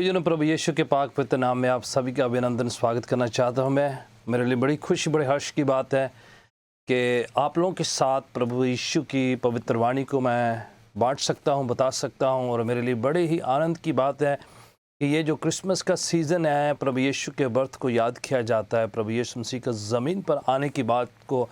भाइयों, प्रभु यीशु के पाक पवित्र नाम में आप सभी का अभिनंदन स्वागत करना चाहता हूं। मैं मेरे लिए बड़ी खुशी बड़े हर्ष की बात है कि आप लोगों के साथ प्रभु यीशु की पवित्र वाणी को मैं बांट सकता हूं, बता सकता हूं। और मेरे लिए बड़े ही आनंद की बात है कि ये जो क्रिसमस का सीज़न है, प्रभु यीशु के बर्थ को याद किया जाता है। प्रभु यीशु मसीह का ज़मीन पर आने की बात को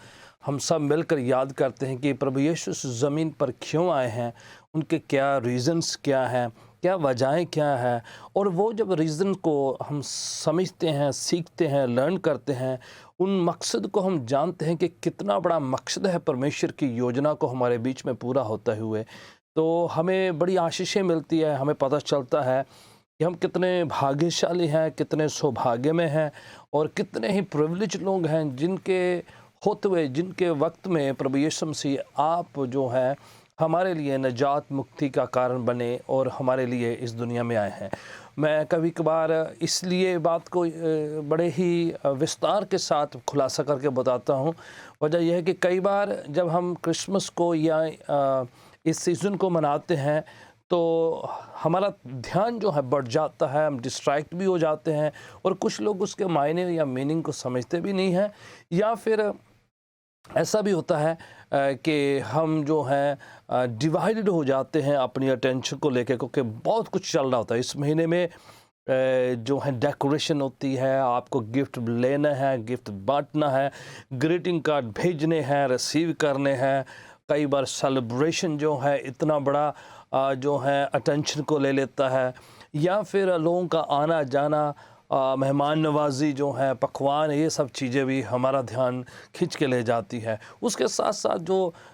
हम सब मिलकर याद करते हैं कि प्रभु यीशु इस ज़मीन पर क्यों आए हैं, उनके क्या रीज़न्स क्या हैं, क्या वजहें क्या है। और वो जब रीज़न को हम समझते हैं, सीखते हैं, लर्न करते हैं, उन मकसद को हम जानते हैं कि कितना बड़ा मकसद है परमेश्वर की योजना को हमारे बीच में पूरा होते हुए, तो हमें बड़ी आशीषें मिलती है। हमें पता चलता है कि हम कितने भाग्यशाली हैं, कितने सौभाग्य में हैं और कितने ही प्रिविलेज लोग हैं जिनके होते हुए, जिनके वक्त में प्रभु यीशु मसीह आप जो है हमारे लिए निजात मुक्ति का कारण बने और हमारे लिए इस दुनिया में आए हैं। मैं कभी कभार इसलिए बात को बड़े ही विस्तार के साथ खुलासा करके बताता हूँ। वजह यह है कि कई बार जब हम क्रिसमस को या इस सीज़न को मनाते हैं तो हमारा ध्यान जो है बढ़ जाता है, हम डिस्ट्रैक्ट भी हो जाते हैं और कुछ लोग उसके मायने या मीनिंग को समझते भी नहीं हैं। या फिर ऐसा भी होता है कि हम जो हैं डिवाइडेड हो जाते हैं अपनी अटेंशन को लेकर, क्योंकि बहुत कुछ चल रहा होता है इस महीने में। जो है डेकोरेशन होती है, आपको गिफ्ट लेना है, गिफ्ट बांटना है, ग्रीटिंग कार्ड भेजने हैं, रिसीव करने हैं। कई बार सेलिब्रेशन जो है इतना बड़ा जो है अटेंशन को ले लेता है। या फिर लोगों का आना जाना, मेहमान नवाजी जो है, पकवान, ये सब चीज़ें भी हमारा ध्यान खींच के ले जाती है। उसके साथ साथ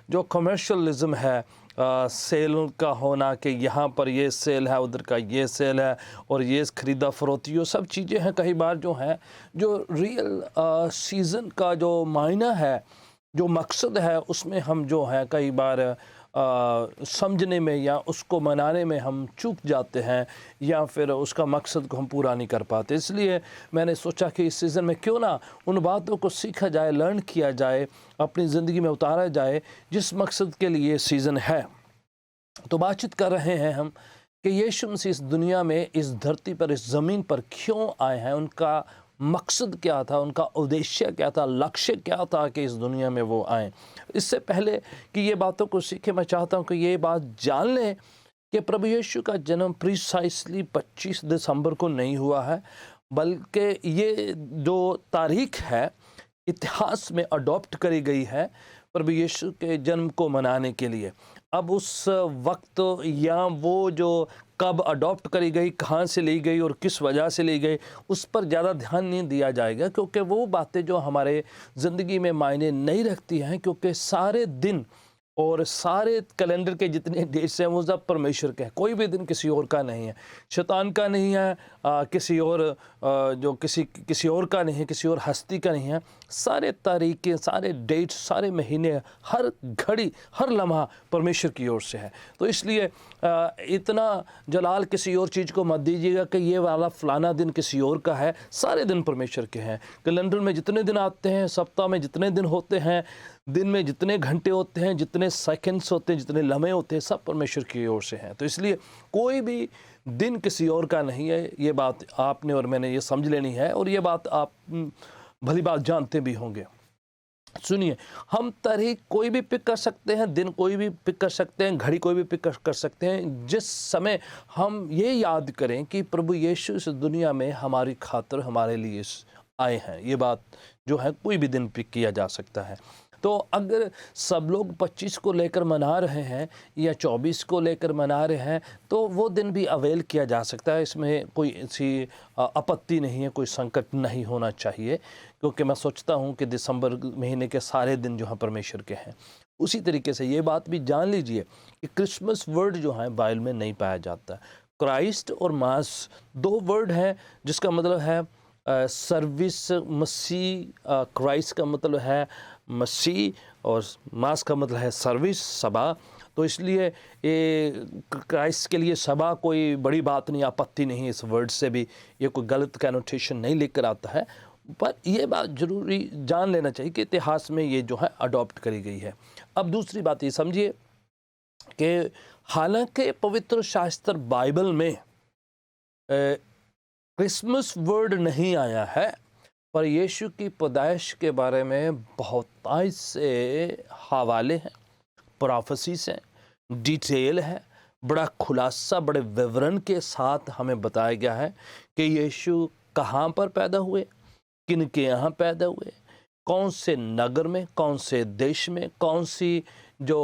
जो कमर्शियलिज्म है, सेल का होना कि यहाँ पर ये सेल है, उधर का ये सेल है और ये ख़रीदा फरोख्ती, वो सब चीज़ें हैं कई बार जो हैं, जो रियल सीज़न का जो मायना है, जो मकसद है, उसमें हम जो है कई बार समझने में या उसको मनाने में हम चूक जाते हैं या फिर उसका मकसद को हम पूरा नहीं कर पाते। इसलिए मैंने सोचा कि इस सीज़न में क्यों ना उन बातों को सीखा जाए, लर्न किया जाए, अपनी ज़िंदगी में उतारा जाए जिस मकसद के लिए सीज़न है। तो बातचीत कर रहे हैं हम कि यीशु मसीह इस दुनिया में, इस धरती पर, इस ज़मीन पर क्यों आए हैं, उनका मकसद क्या था, उनका उद्देश्य क्या था, लक्ष्य क्या था कि इस दुनिया में वो आए। इससे पहले कि ये बातों को सीखे, मैं चाहता हूँ कि ये बात जान लें कि प्रभु यीशु का जन्म प्रीसाइसली 25 दिसंबर को नहीं हुआ है, बल्कि ये जो तारीख है इतिहास में अडॉप्ट करी गई है प्रभु यीशु के जन्म को मनाने के लिए। अब उस वक्त या वो जो कब अडॉप्ट करी गई, कहाँ से ली गई और किस वजह से ली गई, उस पर ज़्यादा ध्यान नहीं दिया जाएगा, क्योंकि वो बातें जो हमारे ज़िंदगी में मायने नहीं रखती हैं। क्योंकि सारे दिन और सारे कैलेंडर के जितने डेट्स हैं वो सब परमेश्वर के हैं। कोई भी दिन किसी और का नहीं है, शैतान का नहीं है, किसी और जो किसी और का नहीं है, किसी और हस्ती का नहीं है। सारे तारीखें, सारे डेट्स, सारे महीने, हर घड़ी, हर लम्हा परमेश्वर की ओर से है। तो इसलिए इतना जलाल किसी और चीज़ को मत दीजिएगा कि ये वाला फ़लाना दिन किसी और का है। सारे दिन परमेश्वर के हैं। कैलेंडर में जितने दिन आते हैं, सप्ताह में जितने दिन होते हैं, दिन में जितने घंटे होते हैं, जितने सेकंड्स होते हैं, जितने लम्हे होते हैं, सब परमेश्वर की ओर से हैं। तो इसलिए कोई भी दिन किसी और का नहीं है। ये बात आपने और मैंने ये समझ लेनी है और ये बात आप भली बात जानते भी होंगे। सुनिए, हम तारीख कोई भी पिक कर सकते हैं, दिन कोई भी पिक कर सकते हैं, घड़ी कोई भी पिक कर सकते हैं, जिस समय हम ये याद करें कि प्रभु यीशु इस दुनिया में हमारी खातिर, हमारे लिए आए हैं। ये बात जो है कोई भी दिन पिक किया जा सकता है। तो अगर सब लोग 25 को लेकर मना रहे हैं या 24 को लेकर मना रहे हैं, तो वो दिन भी अवेल किया जा सकता है। इसमें कोई ऐसी आपत्ति नहीं है, कोई संकट नहीं होना चाहिए, क्योंकि मैं सोचता हूँ कि दिसंबर महीने के सारे दिन जो हैं परमेश्वर के हैं। उसी तरीके से ये बात भी जान लीजिए कि क्रिसमस वर्ड जो है बाइबल में नहीं पाया जाता। क्राइस्ट और मास दो वर्ड हैं जिसका मतलब है सर्विस, मसीह। क्राइस्ट का मतलब है मसीह और मास का मतलब है सर्विस, सभा। तो इसलिए ये क्राइस्ट के लिए सभा कोई बड़ी बात नहीं, आपत्ति नहीं, इस वर्ड से भी ये कोई गलत कैनोटेशन नहीं लेकर आता है। पर ये बात जरूरी जान लेना चाहिए कि इतिहास में ये जो है अडॉप्ट करी गई है। अब दूसरी बात ये समझिए कि हालांकि पवित्र शास्त्र बाइबल में क्रिसमस वर्ड नहीं आया है, पर यीशु की पैदाइश के बारे में बहुत से हवाले हैं, प्रोफेसीज हैं, डिटेल है, बड़ा खुलासा, बड़े विवरण के साथ हमें बताया गया है कि यीशु कहाँ पर पैदा हुए, किन के यहाँ पैदा हुए, कौन से नगर में, कौन से देश में, कौन सी जो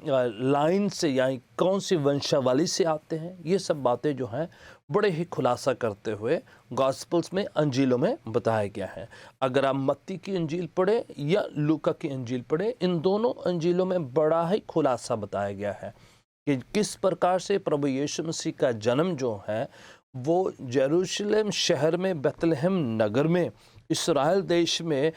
लाइन से यानी कौन सी वंशावली से आते हैं। ये सब बातें जो हैं बड़े ही खुलासा करते हुए गॉस्पल्स में, अंजीलों में बताया गया है। अगर आप मत्ती की अंजील पढ़े या लूका की अंजील पढ़े, इन दोनों अंजीलों में बड़ा ही खुलासा बताया गया है कि किस प्रकार से प्रभु यीशु मसीह का जन्म जो है वो यरूशलेम शहर में, बेथलेहम नगर में, इस्राएल देश में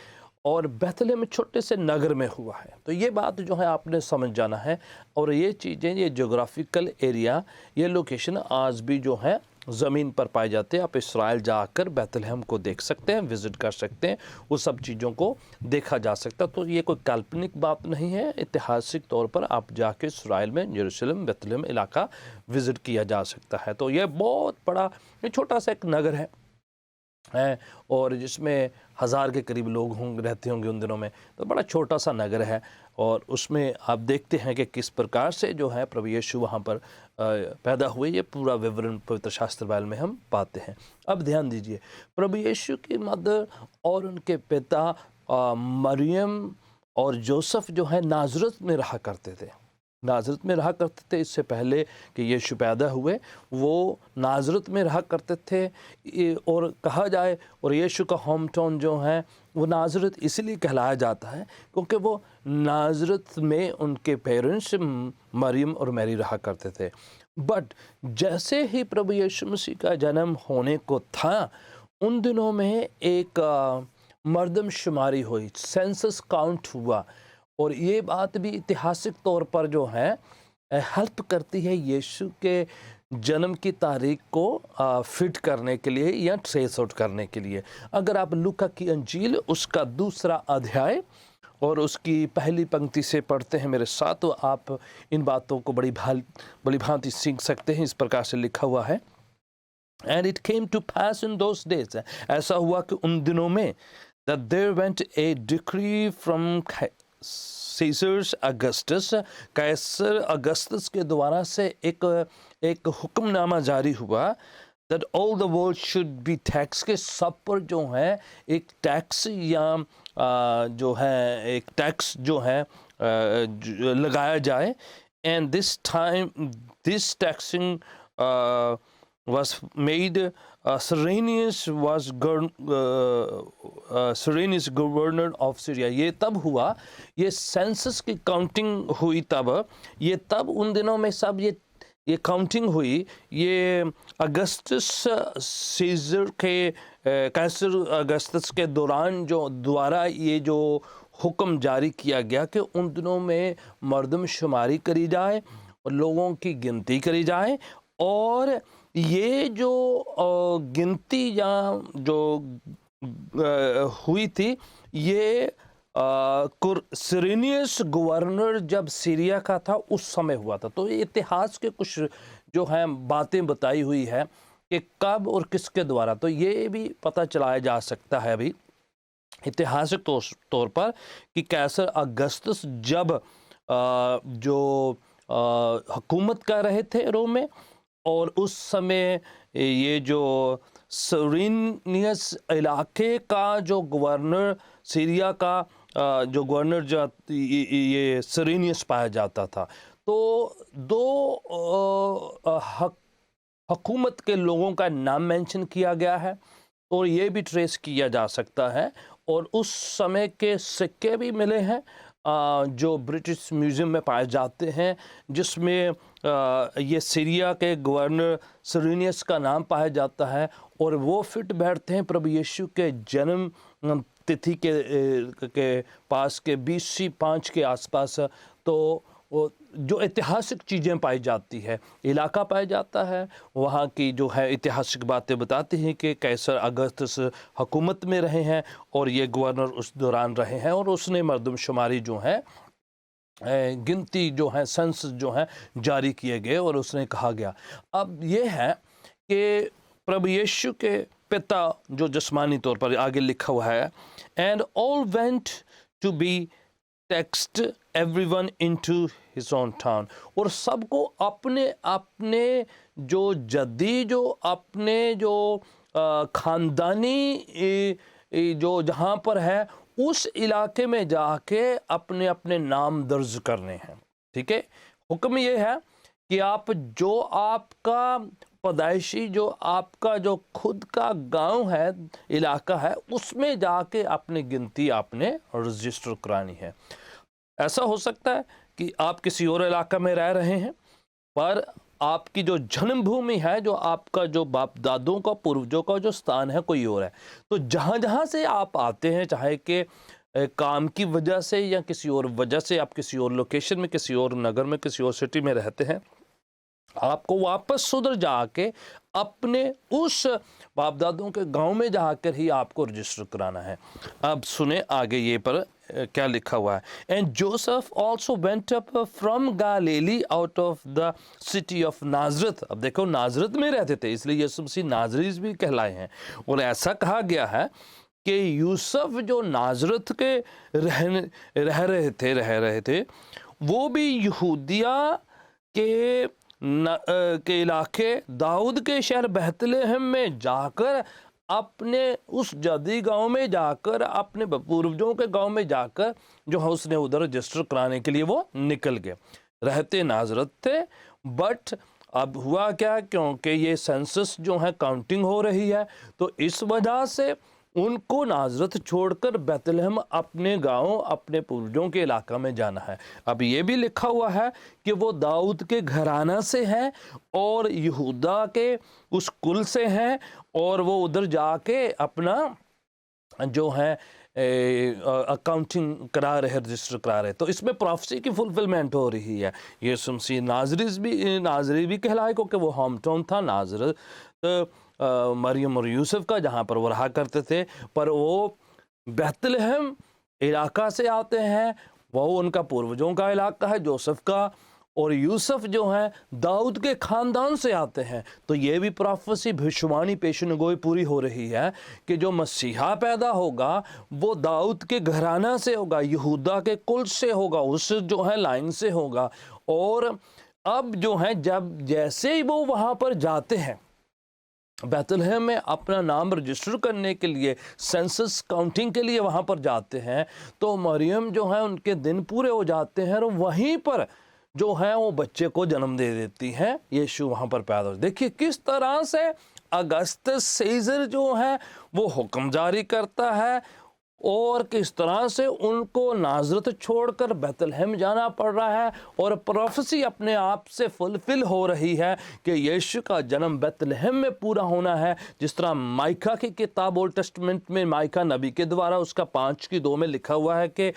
और बेथलेहम छोटे से नगर में हुआ है। तो ये बात जो है आपने समझ जाना है। और ये चीज़ें, ये जोग्राफिकल एरिया, ये लोकेशन आज भी जो है ज़मीन पर पाए जाते हैं। आप इस्राएल जाकर बेथलेहम को देख सकते हैं, विज़िट कर सकते हैं, वो सब चीज़ों को देखा जा सकता है। तो ये कोई काल्पनिक बात नहीं है, ऐतिहासिक तौर पर आप जाके इस्राएल में यरूशलेम, बेथलेहम इलाका विज़िट किया जा सकता है। तो ये बहुत बड़ा, ये छोटा सा एक नगर है और जिसमें 1000 के करीब लोग रहते होंगे उन दिनों में। तो बड़ा छोटा सा नगर है और उसमें आप देखते हैं कि किस प्रकार से जो है प्रभु यीशु वहाँ पर पैदा हुए। ये पूरा विवरण पवित्र शास्त्र बाइबल में हम पाते हैं। अब ध्यान दीजिए, प्रभु यीशु की मदर और उनके पिता मरियम और जोसेफ जो है नाज़रेत में रहा करते थे। नाज़रेत में रहा करते थे। इससे पहले कि यीशु पैदा हुए वो नाज़रेत में रहा करते थे। और कहा जाए, और यीशु का होम टाउन जो है वो नाज़रेत इसलिए कहलाया जाता है क्योंकि वो नाज़रेत में उनके पेरेंट्स मरियम और मैरी रहा करते थे। बट जैसे ही प्रभु यीशु मसीह का जन्म होने को था, उन दिनों में एक मर्दमशुमारी हुई, सेंसस काउंट हुआ। और ये बात भी ऐतिहासिक तौर पर जो है हेल्प करती है यीशु के जन्म की तारीख को फिट करने के लिए या ट्रेस आउट करने के लिए। अगर आप लूका की अंजील उसका 2 अध्याय और उसकी पहली पंक्ति से पढ़ते हैं मेरे साथ, तो आप इन बातों को बड़ी भांति सीख सकते हैं। इस प्रकार से लिखा हुआ है, and it came to pass in those days, ऐसा हुआ कि उन दिनों में, that there went a decree from Caesar's Augustus, कैसर अगस्तस के द्वारा से एक हुक्मनामा जारी हुआ that all the world should be tax, के सब पर जो है एक टैक्स या जो है एक टैक्स जो है लगाया जाए। and this time this taxing was made. Cyrenius was Cyrenius governor of Syria. ये तब हुआ, ये सेंसस की काउंटिंग हुई तब उन दिनों में सब ये काउंटिंग हुई। ये अगस्तस सीजर के कैसर अगस्तस के दौरान जो द्वारा ये जो हुक्म जारी किया गया कि उन दिनों में मर्दमशुमारी करी जाए और लोगों की गिनती करी जाए। और ये जो गिनती या जो हुई थी, ये सिरेनियस गवर्नर जब सीरिया का था उस समय हुआ था। तो इतिहास के कुछ जो है बातें बताई हुई है कि कब और किसके द्वारा, तो ये भी पता चलाया जा सकता है अभी ऐतिहासिक तौर पर कि कैसर अगस्तस जब जो हुकूमत कर रहे थे रोम में, और उस समय ये जो सिरेनियस इलाके का जो गवर्नर, सीरिया का जो गवर्नर जो ये सिरेनियस पाया जाता था। तो दो हुकूमत के लोगों का नाम मेंशन किया गया है और ये भी ट्रेस किया जा सकता है। और उस समय के सिक्के भी मिले हैं जो ब्रिटिश म्यूज़ियम में पाए जाते हैं, जिसमें ये सीरिया के गवर्नर सिरेनियस का नाम पाया जाता है। और वो फिट बैठते हैं प्रभु यीशु के जन्म तिथि के पास के BC 5 के आसपास। तो जो ऐतिहासिक चीज़ें पाई जाती है, इलाका पाया जाता है, वहाँ की जो है ऐतिहासिक बातें बताती हैं कि कैसर अगस्तस हुकूमत में रहे हैं और ये गवर्नर उस दौरान रहे हैं, और उसने मर्दमशुमारी जो है गिनती जो है सेंसस जो है जारी किए गए और उसने कहा गया। अब ये है कि प्रभु यीशु के पिता जो जिस्मानी तौर पर आगे लिखा हुआ है, and all went to be taxed everyone into his own town, और सबको अपने अपने जो जद्दी जो अपने जो ख़ानदानी जो जहाँ पर है उस इलाके में जाके अपने अपने नाम दर्ज करने हैं। ठीक है, हुक्म ये है कि आप जो आपका पैदाइशी जो आपका जो खुद का गांव है, इलाका है, उसमें जाके अपनी गिनती आपने रजिस्टर करानी है। ऐसा हो सकता है कि आप किसी और इलाका में रह रहे हैं, पर आपकी जो जन्मभूमि है, जो आपका जो बाप दादों का पूर्वजों का जो स्थान है कोई और है। तो जहाँ जहाँ से आप आते हैं, चाहे कि काम की वजह से या किसी और वजह से, आप किसी और लोकेशन में, किसी और नगर में, किसी और सिटी में रहते हैं, आपको वापस उधर जाके अपने उस बाप दादों के गांव में जाकर ही आपको रजिस्टर कराना है। अब सुने आगे ये पर क्या लिखा हुआ है, and Joseph also went up from Galilee out of the city of Nazareth. अब देखो, नाजरत में रहते थे, इसलिए यीशु मसीह नाजरीज भी कहलाए हैं। और ऐसा कहा गया है कि यूसुफ जो नाजरत के रह रहे थे वो भी यहूदिया के इलाके दाऊद के शहर बेतलेहम में जाकर अपने उस जदी गांव में जाकर, अपने पूर्वजों के गांव में जाकर जो है उसने उधर रजिस्टर कराने के लिए वो निकल गए। रहते नाजरत थे, बट अब हुआ क्या, क्योंकि ये सेंसस जो है काउंटिंग हो रही है, तो इस वजह से उनको नाजरत छोड़कर बेतलहम अपने गांव, अपने पूर्वजों के इलाका में जाना है। अब ये भी लिखा हुआ है कि वो दाऊद के घराना से हैं और यहूदा के उस कुल से हैं, और वो उधर जाके अपना जो है अकाउंटिंग करा रहे, रजिस्टर करा रहे। तो इसमें प्रोफेसी की फुलफिलमेंट हो रही है। यीशु मसीह नाजरी भी कहलाए, क्योंकि वो होम टाउन था नाजरत मरियम और यूसुफ का, जहाँ पर वो रहा करते थे। पर वो बेतलहम इलाका से आते हैं, वो उनका पूर्वजों का इलाका है जोसेफ का, और यूसुफ जो है दाऊद के ख़ानदान से आते हैं। तो ये भी प्रोफेसी, भविष्यवाणी, पेशनगोई पूरी हो रही है कि जो मसीहा पैदा होगा वो दाऊद के घराना से होगा, यहूदा के कुल से होगा, उस जो है लाइन से होगा। और अब जो है जब जैसे ही वो वहाँ पर जाते हैं बेतलहम में अपना नाम रजिस्टर करने के लिए, सेंसस काउंटिंग के लिए वहाँ पर जाते हैं, तो मरियम जो है उनके दिन पूरे हो जाते हैं और वहीं पर जो है वो बच्चे को जन्म दे देती हैं। यीशु वहाँ पर पैदा हो। देखिए किस तरह से अगस्तस सीजर जो है वो हुक्म जारी करता है, और किस तरह से उनको नाजरत छोड़कर बेतलहम जाना पड़ रहा है, और प्रोफेसी अपने आप से फुलफिल हो रही है कि यीशु का जन्म बेतलहम में पूरा होना है। जिस तरह माइका की किताब ओल्ड टेस्टमेंट में माइका नबी के द्वारा उसका 5:2 में लिखा हुआ है कि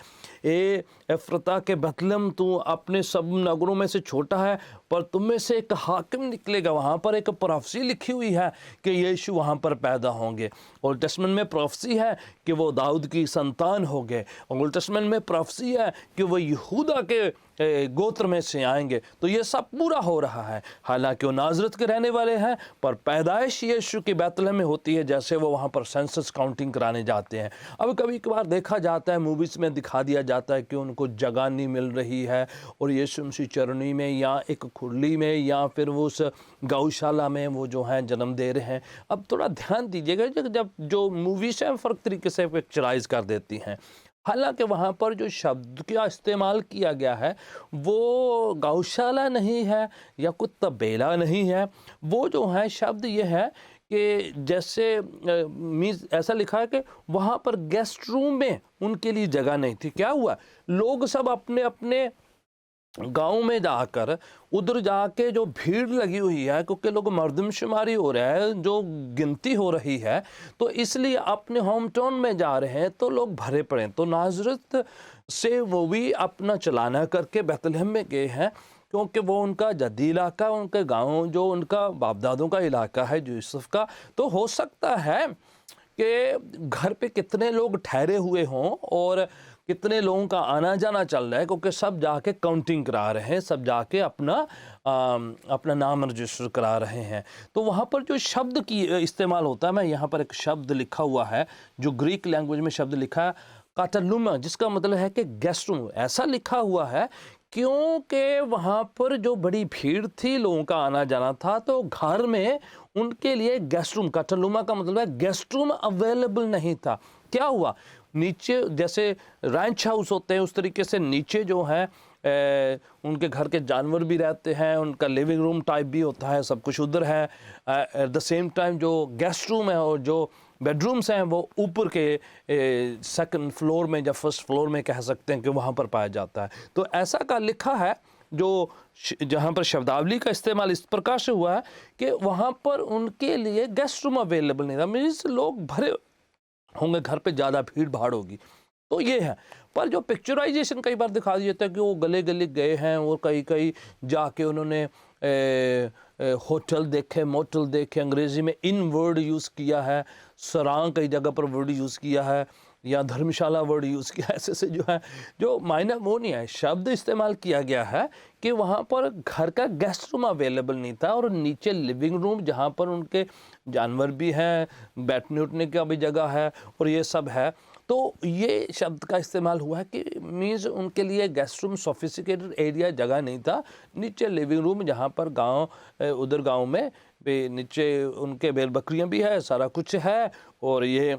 ए एफ्रता के बेतलहम, तू अपने सब नगरों में से छोटा है, पर तुम में से एक हाकिम निकलेगा। वहाँ पर एक प्रोफेसी लिखी हुई है कि यीशु वहाँ पर पैदा होंगे। ओल्ड टेस्टमेंट में प्रोफेसी है कि वो दाऊद की संतान होंगे। ओल्ड टेस्टमेंट में प्रोफेसी है कि वो यहूदा के गोत्र में से आएंगे। तो ये सब पूरा हो रहा है। हालांकि वो नाजरत के रहने वाले हैं, पर पैदाइश यीशु की बेतलहम में होती है, जैसे वो वहाँ पर सेंसस काउंटिंग कराने जाते हैं। अब कभी कभार देखा जाता है, मूवीज़ में दिखा दिया जाता है कि उनको जगह नहीं मिल रही है, और यीशु मसीह चरनी में या एक खुरली में या फिर वो उस गौशाला में वो जो है जन्म दे रहे हैं। अब थोड़ा ध्यान दीजिएगा, जब जो मूवीज़ हैं फ़र्क तरीके से पिक्चराइज कर देती हैं। हालांकि वहाँ पर जो शब्द का इस्तेमाल किया गया है वो गौशाला नहीं है या कुछ तबेला नहीं है। वो जो है शब्द ये है कि जैसे मीन्स ऐसा लिखा है कि वहाँ पर गेस्ट रूम में उनके लिए जगह नहीं थी। क्या हुआ, लोग सब अपने अपने गांव में जाकर उधर जाके जो भीड़ लगी हुई है, क्योंकि लोग मर्दमशुमारी हो रहा है, जो गिनती हो रही है, तो इसलिए अपने होम टाउन में जा रहे हैं, तो लोग भरे पड़े। तो नाजरत से वो भी अपना चलाना करके बेतलहम में गए हैं, क्योंकि वो उनका जद्दी इलाका, उनके गांव जो उनका बाप दादों का इलाका है यूसुफ का। तो हो सकता है कि घर पे कितने लोग ठहरे हुए हों और कितने लोगों का आना जाना चल रहा है, क्योंकि सब जाके काउंटिंग करा रहे हैं, सब जाके अपना नाम रजिस्टर करा रहे हैं। तो वहाँ पर जो शब्द की इस्तेमाल होता है, मैं यहाँ पर एक शब्द लिखा हुआ है जो ग्रीक लैंग्वेज में शब्द लिखा है काटालुमा, जिसका मतलब है कि गेस्ट रूम। ऐसा लिखा हुआ है क्योंकि वहाँ पर जो बड़ी भीड़ थी, लोगों का आना जाना था, तो घर में उनके लिए गेस्ट रूम, काटालुमा का मतलब है गेस्ट रूम अवेलेबल नहीं था। क्या हुआ, नीचे जैसे रैंच हाउस होते हैं उस तरीके से नीचे जो है उनके घर के जानवर भी रहते हैं, उनका लिविंग रूम टाइप भी होता है, सब कुछ उधर है। एट द सेम टाइम जो गेस्ट रूम है और जो बेडरूम्स हैं वो ऊपर के सेकंड फ्लोर में या फर्स्ट फ्लोर में कह सकते हैं कि वहाँ पर पाया जाता है। तो ऐसा का लिखा है जो जहाँ पर शब्दावली का इस्तेमाल इस प्रकार से हुआ है कि वहाँ पर उनके लिए गेस्ट रूम अवेलेबल नहीं था। मीन्स लोग भरे होंगे, घर पे ज़्यादा भीड़ भाड़ होगी, तो ये है। पर जो पिक्चराइजेशन कई बार दिखा दिया जाता है कि वो गले गले गए हैं और कई कई जाके उन्होंने होटल देखे, मोटल देखे, अंग्रेज़ी में इन वर्ड यूज़ किया है, सरां कई जगह पर वर्ड यूज़ किया है, या धर्मशाला वर्ड यूज़ किया है। ऐसे से जो है, जो मायना वो नहीं है, शब्द इस्तेमाल किया गया है कि वहाँ पर घर का गेस्ट रूम अवेलेबल नहीं था और नीचे लिविंग रूम जहाँ पर उनके जानवर भी हैं, बैठने उठने का भी जगह है और ये सब है। तो ये शब्द का इस्तेमाल हुआ है कि मीन्स उनके लिए गेस्ट रूम सोफिस्टिकेटेड एरिया जगह नहीं था, नीचे लिविंग रूम जहाँ पर उधर गांव में भी नीचे उनके बैल बकरियाँ भी है, सारा कुछ है और ये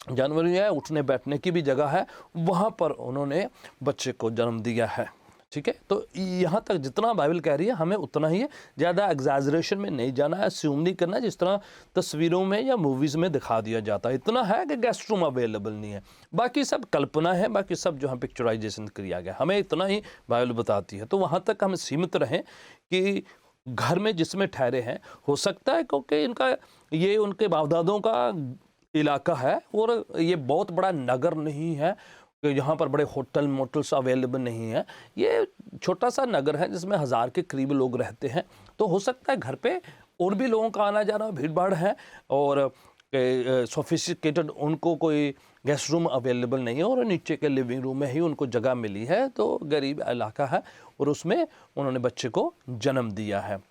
जानवर भी है, उठने बैठने की भी जगह है, वहाँ पर उन्होंने बच्चे को जन्म दिया है। ठीक है, तो यहाँ तक जितना बाइबल कह रही है हमें उतना ही है, ज़्यादा एग्जैजरेशन में नहीं जाना है, अस्यूम नहीं करना जिस तरह तस्वीरों में या मूवीज़ में दिखा दिया जाता है। इतना है कि गेस्ट रूम अवेलेबल नहीं है, बाकी सब कल्पना है, बाकी सब जो है पिक्चराइजेशन किया गया, हमें इतना ही बाइबल बताती है। तो वहाँ तक हम सीमित रहें कि घर में जिसमें ठहरे हैं, हो सकता है क्योंकि इनका ये उनके बाप दादों का इलाका है और ये बहुत बड़ा नगर नहीं है कि यहाँ पर बड़े होटल मोटल्स अवेलेबल नहीं है, ये छोटा सा नगर है जिसमें 1000 के करीब लोग रहते हैं। तो हो सकता है घर पे और भी लोगों का आना जाना भीड़ भाड़ है और सोफिस्टिकेटेड उनको कोई गेस्ट रूम अवेलेबल नहीं है और नीचे के लिविंग रूम में ही उनको जगह मिली है, तो गरीब इलाका है और उसमें उन्होंने बच्चे को जन्म दिया है।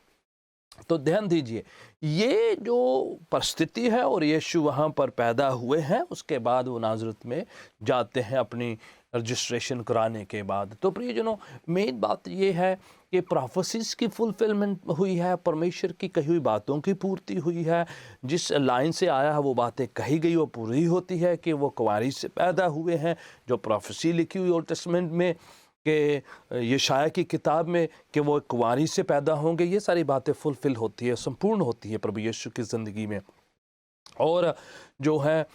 तो ध्यान दीजिए, ये जो परिस्थिति है और यीशु वहाँ पर पैदा हुए हैं, उसके बाद वो नाज़रेत में जाते हैं अपनी रजिस्ट्रेशन कराने के बाद। तो प्रियजनों, मेन बात ये है कि प्रोफेसीज की फुलफिलमेंट हुई है, परमेश्वर की कही हुई बातों की पूर्ति हुई है, जिस लाइन से आया है वो बातें कही गई वो पूरी होती है कि वो कुंवारी से पैदा हुए हैं। जो प्रोफेसी लिखी हुई ओल्ड टेस्टामेंट में कि यशायाह की किताब में कि वो कुंवारी से पैदा होंगे, ये सारी बातें फुलफिल होती है, संपूर्ण होती है प्रभु यीशु की ज़िंदगी में। और जो है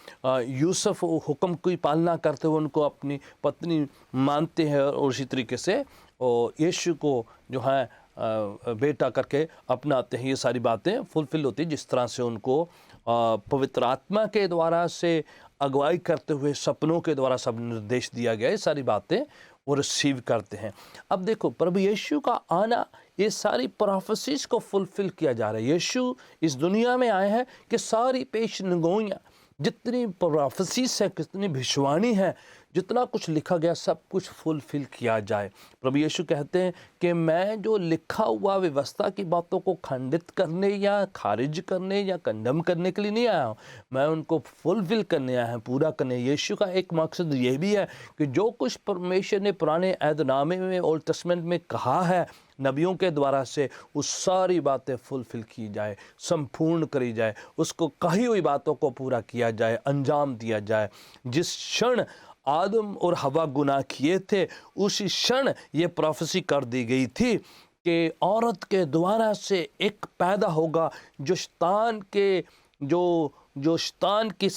यूसुफ हुक्म की पालना करते हुए उनको अपनी पत्नी मानते हैं और उसी तरीके से यीशु को जो है बेटा करके अपनाते हैं। ये सारी बातें फुलफिल होती है जिस तरह से उनको पवित्र आत्मा के द्वारा से अगुवाई करते हुए सपनों के द्वारा सब निर्देश दिया गया, ये सारी बातें वो रिसीव करते हैं। अब देखो, प्रभु यीशु का आना, ये सारी प्रोफेसीज को फुलफिल किया जा रहा है। यीशु इस दुनिया में आए हैं कि सारी पेशनगोइयाँ, जितनी प्रोफेसीज है, कितनी भविष्यवाणी है, जितना कुछ लिखा गया सब कुछ फुलफिल किया जाए। प्रभु यीशु कहते हैं कि मैं जो लिखा हुआ व्यवस्था की बातों को खंडित करने या खारिज करने या कंडम करने के लिए नहीं आया हूँ, मैं उनको फुलफिल करने आया हूँ, पूरा करने। यीशु का एक मकसद ये भी है कि जो कुछ परमेश्वर ने पुराने अहदनामे में, ओल्ड टेस्टामेंट में कहा है नबियों के द्वारा से, उस सारी बातें फुलफिल की जाए, संपूर्ण करी जाए, उसको कही हुई बातों को पूरा किया जाए, अंजाम दिया जाए। जिस क्षण आदम और हवा गुनाह किए थे, उसी क्षण ये प्रोफेसी कर दी गई थी कि औरत के द्वारा से एक पैदा होगा जो शैतान के जो शैतान की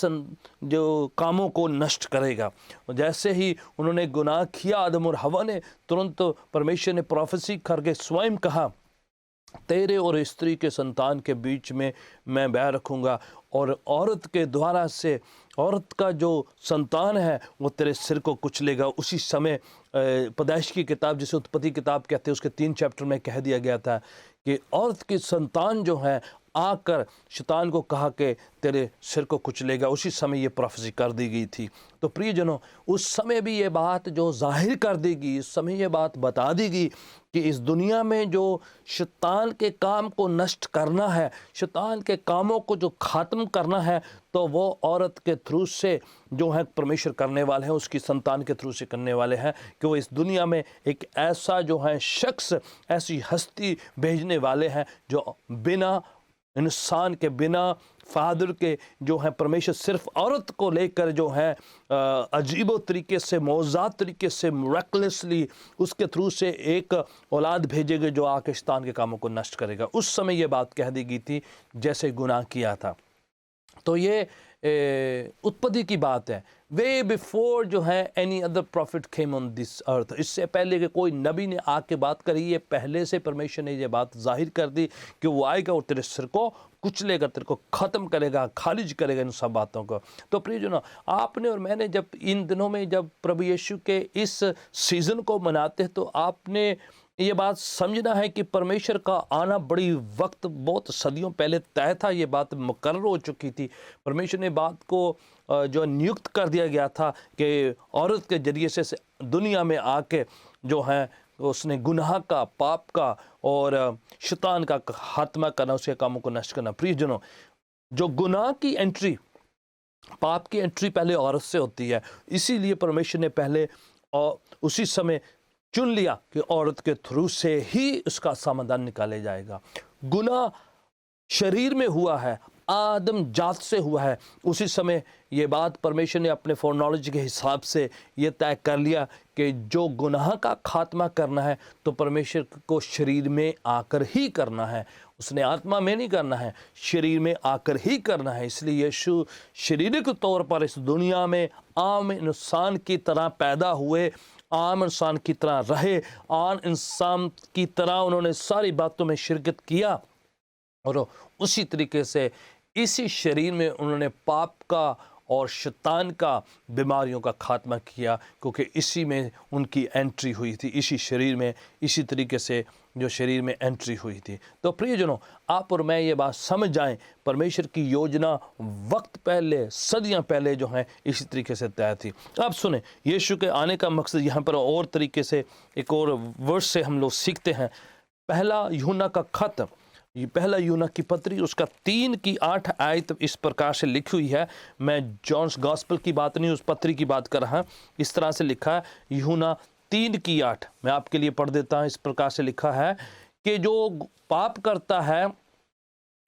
जो कामों को नष्ट करेगा। जैसे ही उन्होंने गुनाह किया आदम और हवा ने, तुरंत परमेश्वर ने प्रोफेसी करके स्वयं कहा, तेरे और स्त्री के संतान के बीच में मैं बैर रखूँगा और औरत के द्वारा से, औरत का जो संतान है वो तेरे सिर को कुचलेगा। उसी समय पैदाइश की किताब, जिसे उत्पत्ति किताब कहते हैं, उसके 3 चैप्टर में कह दिया गया था कि औरत की संतान जो है आकर शैतान को कहा कि तेरे सिर को कुचलेगा, उसी समय ये प्रोफेसी कर दी गई थी। तो प्रियजनों, उस समय भी ये बात जो जाहिर कर दी गई, उस समय ये बात बता दी गई कि इस दुनिया में जो शैतान के काम को नष्ट करना है, शैतान के कामों को जो ख़त्म करना है, तो वो औरत के थ्रू से जो है परमेश्वर करने वाले हैं, उसकी संतान के थ्रू से करने वाले हैं कि वो इस दुनिया में एक ऐसा जो है शख्स, ऐसी हस्ती भेजने वाले हैं जो बिना इंसान के, बिना फादर के जो है परमेश्वर सिर्फ औरत को लेकर जो है अजीबो तरीके से, मौज़ात तरीके से, मिरेकलसली उसके थ्रू से एक औलाद भेजेगा जो आके शैतान के कामों को नष्ट करेगा। उस समय ये बात कह दी गई थी जैसे गुनाह किया था। तो ये उत्पत्ति की बात है, वे बिफोर जो है any other profit came on this earth. इससे पहले कि कोई नबी ने आके बात करी, ये पहले से परमेश्वर ने ये बात जाहिर कर दी कि वो आएगा और तेरे सिर को कुचलेगा, तेरे को ख़त्म करेगा, खारिज करेगा इन सब बातों को। तो प्रियजनों, आपने और मैंने जब इन दिनों में जब प्रभु यीशु के इस सीज़न को मनाते हैं, तो आपने ये बात समझना है कि परमेश्वर का आना बड़ी वक्त, बहुत सदियों पहले तय था। ये बात मुकर्रर हो चुकी थी। परमेश्वर ने बात को जो नियुक्त कर दिया गया था कि औरत के जरिए से दुनिया में आके जो है उसने गुनाह का, पाप का और शैतान का खात्मा करना, उसके कामों को नष्ट करना। प्रियजनों, जो गुनाह की एंट्री, पाप की एंट्री पहले औरत से होती है, इसीलिए परमेश्वर ने पहले और उसी समय चुन लिया कि औरत के थ्रू से ही उसका समाधान निकाले जाएगा। गुनाह शरीर में हुआ है, आदम जात से हुआ है। उसी समय ये बात परमेश्वर ने अपने फोरनॉलेज के हिसाब से ये तय कर लिया कि जो गुनाह का खात्मा करना है तो परमेश्वर को शरीर में आकर ही करना है। उसने आत्मा में नहीं करना है, शरीर में आकर ही करना है। इसलिए यीशु शारीरिक तौर पर इस दुनिया में आम इंसान की तरह पैदा हुए, आम इंसान की तरह रहे, आम इंसान की तरह उन्होंने सारी बातों में शिरकत किया और उसी तरीके से इसी शरीर में उन्होंने पाप का और शैतान का, बीमारियों का खात्मा किया, क्योंकि इसी में उनकी एंट्री हुई थी, इसी शरीर में, इसी तरीके से जो शरीर में एंट्री हुई थी। तो प्रियजनों, आप और मैं ये बात समझ जाएं, परमेश्वर की योजना वक्त पहले, सदियां पहले जो है इसी तरीके से तय थी। अब सुने, यीशु के आने का मकसद यहाँ पर और तरीके से एक और वर्ष से हम लोग सीखते हैं। पहला यूहन्ना का खत, ये पहला यूहन्ना की पत्री, उसका 3 की 8 आयत इस प्रकार से लिखी हुई है। मैं जॉन्स गॉस्पेल की बात नहीं, उस पत्री की बात कर रहा हूँ। इस तरह से लिखा है यूहन्ना 3 की 8, मैं आपके लिए पढ़ देता हूँ। इस प्रकार से लिखा है कि जो पाप करता है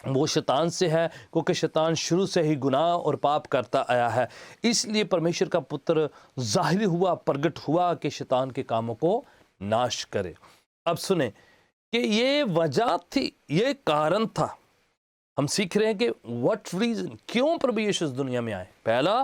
वो शैतान से है, क्योंकि शैतान शुरू से ही गुनाह और पाप करता आया है। इसलिए परमेश्वर का पुत्र जाहिर हुआ, प्रगट हुआ कि शैतान के कामों को नाश करे। अब सुने कि ये वजह थी, ये कारण था। हम सीख रहे हैं कि व्हाट रीजन, क्यों प्रभु यीशु इस दुनिया में आए। पहला,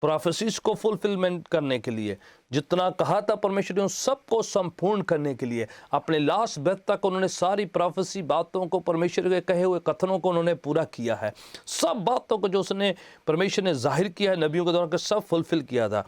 प्रोफेसीज को फुलफिलमेंट करने के लिए, जितना कहा था परमेश्वर ने उन सबको संपूर्ण करने के लिए। अपने लास्ट ब्रेथ तक उन्होंने सारी प्रोफेसी बातों को, परमेश्वर के कहे हुए कथनों को उन्होंने पूरा किया है। सब बातों को जो उसने परमेश्वर ने जाहिर किया है नबियों के द्वारा, के सब फुलफिल किया था,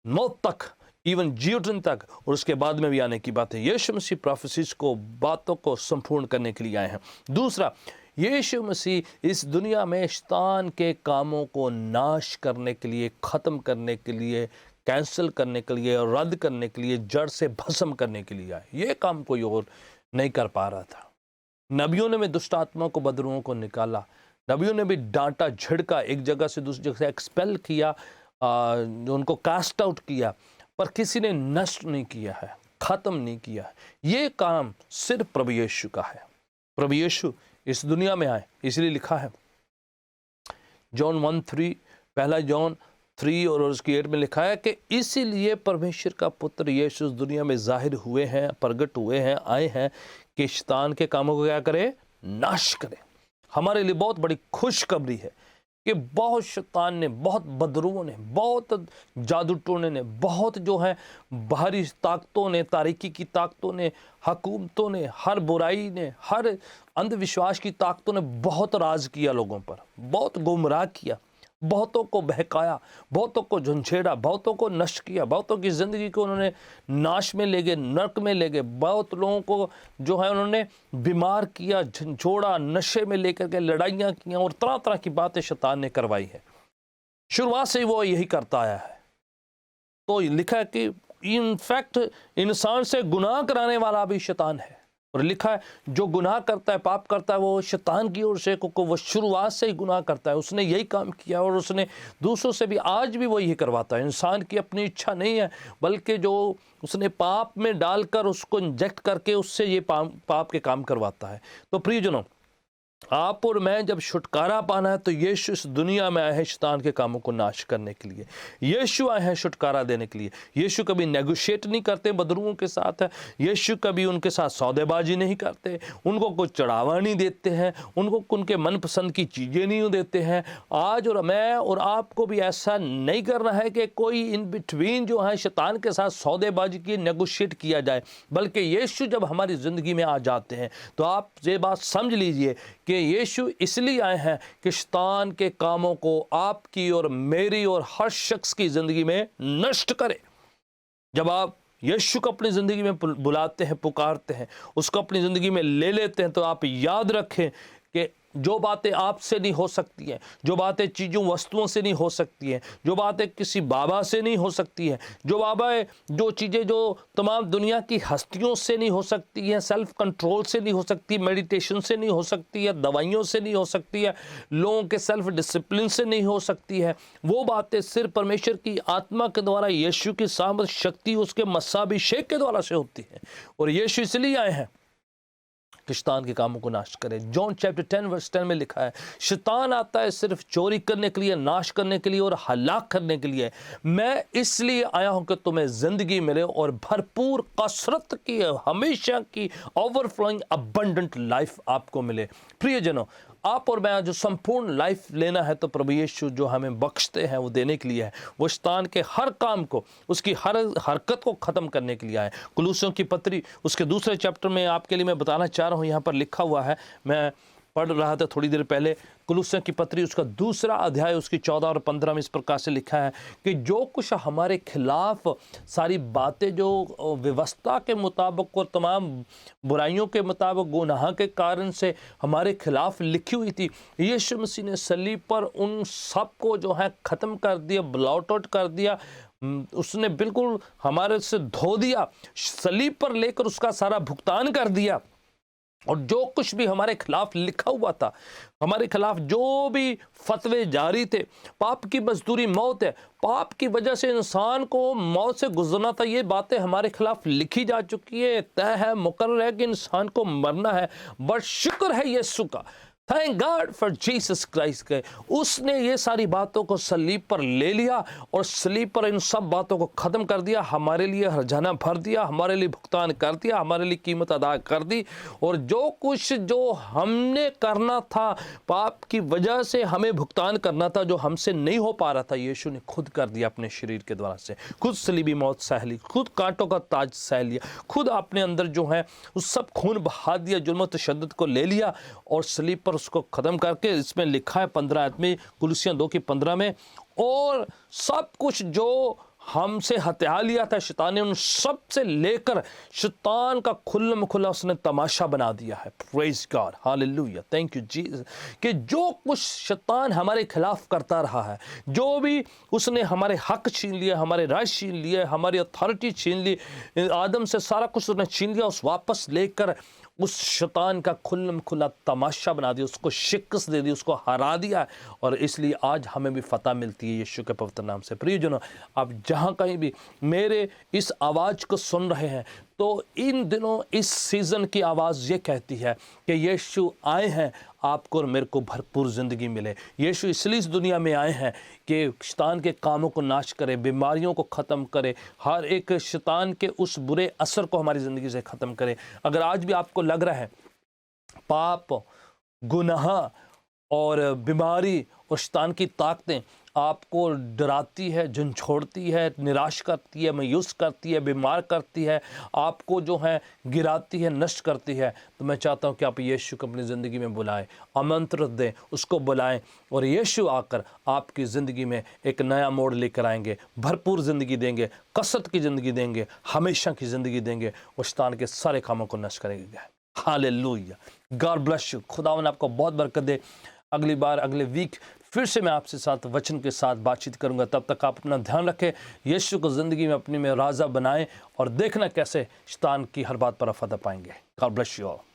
मौत तक, इवन जीवन तक, और उसके बाद में भी आने की बात है। यीशु मसीह प्रोफेसीज को, बातों को संपूर्ण करने के लिए आए हैं। दूसरा, यीशु मसीह इस दुनिया में शैतान के कामों को नाश करने के लिए, ख़त्म करने के लिए, कैंसिल करने के लिए और रद्द करने के लिए, जड़ से भस्म करने के लिए आए। ये काम कोई और नहीं कर पा रहा था। नबियों ने भी दुष्ट आत्माओं को, बदरूहों को निकाला, नबियों ने भी डांटा, झिड़का, एक जगह से दूसरी जगह से एक्सपेल किया, उनको कास्ट आउट किया, पर किसी ने नष्ट नहीं किया है, ख़त्म नहीं किया है। ये काम सिर्फ प्रभु यीशु का है। प्रभु यीशु इस दुनिया में आए, इसलिए लिखा है जॉन 1:3, पहला जॉन 3 और उसकी 8 में लिखा है कि इसीलिए परमेश्वर का पुत्र यीशु इस दुनिया में जाहिर हुए हैं, प्रगट हुए हैं, आए हैं कि शैतान के कामों को क्या करे, नाश करे। हमारे लिए बहुत बड़ी खुशखबरी है कि बहुत शैतान ने, बहुत बदरूओं ने, बहुत जादू टोने ने, बहुत जो है बाहरी ताकतों ने, तारीकी की ताकतों ने, हुकूमतों ने, हर बुराई ने, हर अंधविश्वास की ताकतों ने बहुत राज किया लोगों पर, बहुत गुमराह किया, बहुतों को बहकाया, बहुतों को झंझेड़ा, बहुतों को नष्ट किया, बहुतों की ज़िंदगी को उन्होंने नाश में ले गए, नरक में ले गए। बहुत लोगों को जो है उन्होंने बीमार किया, झंझोड़ा, नशे में लेकर के लड़ाइयाँ की और तरह तरह की बातें शैतान ने करवाई है। शुरुआत से ही वो यही करता आया है। तो लिखा है कि इनफैक्ट इंसान से गुनाह कराने वाला भी शैतान है। और लिखा है जो गुनाह करता है, पाप करता है, वो शैतान की ओर से, क्योंकि वो शुरुआत से ही गुनाह करता है। उसने यही काम किया और उसने दूसरों से भी आज भी वो यही करवाता है। इंसान की अपनी इच्छा नहीं है, बल्कि जो उसने पाप में डालकर उसको इंजेक्ट करके उससे ये पाप के काम करवाता है। तो प्रियजनों, आप और मैं जब छुटकारा पाना है तो यीशु इस दुनिया में आए हैं शैतान के कामों को नाश करने के लिए। यीशु आए हैं छुटकारा देने के लिए। यीशु कभी नेगोशिएट नहीं करते बदरुओं के साथ। यीशु कभी उनके साथ सौदेबाजी नहीं करते, उनको कुछ चढ़ावा नहीं देते हैं, उनको उनके मनपसंद की चीज़ें नहीं देते हैं। आज और मैं और आपको भी ऐसा नहीं करना है कि कोई इन बिटवीन जो है शैतान के साथ सौदेबाजी की, नेगोशिएट किया जाए, बल्कि यीशु जब हमारी ज़िंदगी में आ जाते हैं तो आप ये बात समझ लीजिए कि यीशु इसलिए आए हैं कि शैतान के कामों को आपकी और मेरी और हर शख्स की ज़िंदगी में नष्ट करे। जब आप यीशु को अपनी ज़िंदगी में बुलाते हैं, पुकारते हैं, उसको अपनी ज़िंदगी में ले लेते हैं, तो आप याद रखें कि जो बातें आपसे नहीं हो सकती हैं, जो बातें चीज़ों वस्तुओं से नहीं हो सकती हैं, जो बातें किसी बाबा से नहीं हो सकती हैं, जो चीज़ें जो तमाम दुनिया की हस्तियों से नहीं हो सकती हैं, सेल्फ कंट्रोल से नहीं हो सकती, मेडिटेशन से नहीं हो सकती है, दवाइयों से नहीं हो सकती है, लोगों के सेल्फ डिसिप्लिन से नहीं हो सकती है, वो बातें सिर्फ परमेश्वर की आत्मा के द्वारा, यीशु की सामर्थ शक्ति, उसके मस्साभिषेक के द्वारा से होती है। और यीशु इसलिए आए हैं कि शैतान के कामों को नाश करे। जॉन चैप्टर 10 वर्स 10 में लिखा है, शैतान आता है सिर्फ चोरी करने के लिए, नाश करने के लिए और हलाक करने के लिए। मैं इसलिए आया हूं कि तुम्हें जिंदगी मिले और भरपूर कसरत की, हमेशा की ओवरफ्लोइंग अबंडेंट लाइफ आपको मिले। प्रियजनों, आप और मैं जो संपूर्ण लाइफ लेना है तो प्रभु यीशु जो हमें बख्शते हैं वो देने के लिए है। वो शैतान के हर काम को, उसकी हर हरकत को ख़त्म करने के लिए आए। कुलूसियों की पत्री उसके दूसरे चैप्टर में आपके लिए मैं बताना चाह रहा हूँ, यहाँ पर लिखा हुआ है, मैं पढ़ रहा था थोड़ी देर पहले। कुलूसियों की पत्री उसका दूसरा अध्याय उसकी 14 और 15 में इस प्रकार से लिखा है कि जो कुछ हमारे खिलाफ सारी बातें जो व्यवस्था के मुताबिक और तमाम बुराइयों के मुताबिक गुनाह के कारण से हमारे खिलाफ लिखी हुई थी, यीशु मसीह ने सलीब पर उन सब को जो है ख़त्म कर दिया, ब्लॉट आउट कर दिया। उसने बिल्कुल हमारे से धो दिया, सलीब पर लेकर उसका सारा भुगतान कर दिया। और जो कुछ भी हमारे खिलाफ लिखा हुआ था, हमारे खिलाफ जो भी फतवे जारी थे, पाप की मजदूरी मौत है, पाप की वजह से इंसान को मौत से गुजरना था, ये बातें हमारे खिलाफ लिखी जा चुकी है। तय है, मुकर्रर है कि इंसान को मरना है। बट शुक्र है यीशु का, thank God for Jesus Christ के, उसने ये सारी बातों को सलीब पर ले लिया और सलीब पर इन सब बातों को ख़त्म कर दिया, हमारे लिए हर्जाना भर दिया, हमारे लिए भुगतान कर दिया, हमारे लिए कीमत अदा कर दी। और जो कुछ जो हमने करना था, पाप की वजह से हमें भुगतान करना था, जो हमसे नहीं हो पा रहा था, यीशु ने खुद कर दिया अपने शरीर के द्वारा से। खुद सलीबी मौत सह ली, खुद कांटों का ताज सह लिया, खुद अपने अंदर जो है उस सब खून बहा दिया, जुल्म तशद्दुद को ले लिया और सलीब पर उसको ख़त्म करके, इसमें लिखा है 15 आयत में, कुलूसियों 2 की 15 में, और सब कुछ जो हमसे हत्या लिया था शैतान ने, उन सब से लेकर शैतान का खुल्लम खुल्ला उसने तमाशा बना दिया है। Praise God, hallelujah, thank you Jesus, कि जो कुछ शैतान हमारे खिलाफ करता रहा है, जो भी उसने हमारे हक छीन लिया, हमारे राइट छीन लिए, हमारी अथॉरिटी छीन ली, आदम से सारा कुछ उसने छीन लिया, उस वापस लेकर उस शैतान का खुल्लम खुल्ला तमाशा बना दिया, उसको शिकस्त दे दी, उसको हरा दिया। और इसलिए आज हमें भी फतह मिलती है यीशु के पवित्र नाम से। प्रियजनों, आप जहाँ कहीं भी मेरे इस आवाज़ को सुन रहे हैं, तो इन दिनों इस सीज़न की आवाज़ ये कहती है कि यीशु आए हैं आपको और मेरे को भरपूर ज़िंदगी मिले। यीशु इसलिए इस दुनिया में आए हैं कि शैतान के कामों को नाश करे, बीमारियों को ख़त्म करे, हर एक शैतान के उस बुरे असर को हमारी ज़िंदगी से ख़त्म करे। अगर आज भी आपको लग रहा है पाप, गुनाह और बीमारी और शैतान की ताकतें आपको डराती है, झंझोड़ती है, निराश करती है, मायूस करती है, बीमार करती है, आपको जो है गिराती है, नष्ट करती है, तो मैं चाहता हूँ कि आप यीशु को अपनी ज़िंदगी में बुलाएं, आमंत्रित दें, उसको बुलाएं और यीशु आकर आपकी ज़िंदगी में एक नया मोड़ लेकर आएंगे, भरपूर ज़िंदगी देंगे, कसरत की ज़िंदगी देंगे, हमेशा की ज़िंदगी देंगे और शैतान के सारे कामों को नष्ट करेंगे। Hallelujah, God bless you. खुदावन आपको बहुत बरकत दे। अगली बार अगले वीक फिर से मैं आपसे साथ वचन के साथ बातचीत करूंगा। तब तक आप अपना ध्यान रखें, यीशु को ज़िंदगी में अपनी में राजा बनाएं और देखना कैसे शैतान की हर बात पर फतह पाएंगे। God bless you all.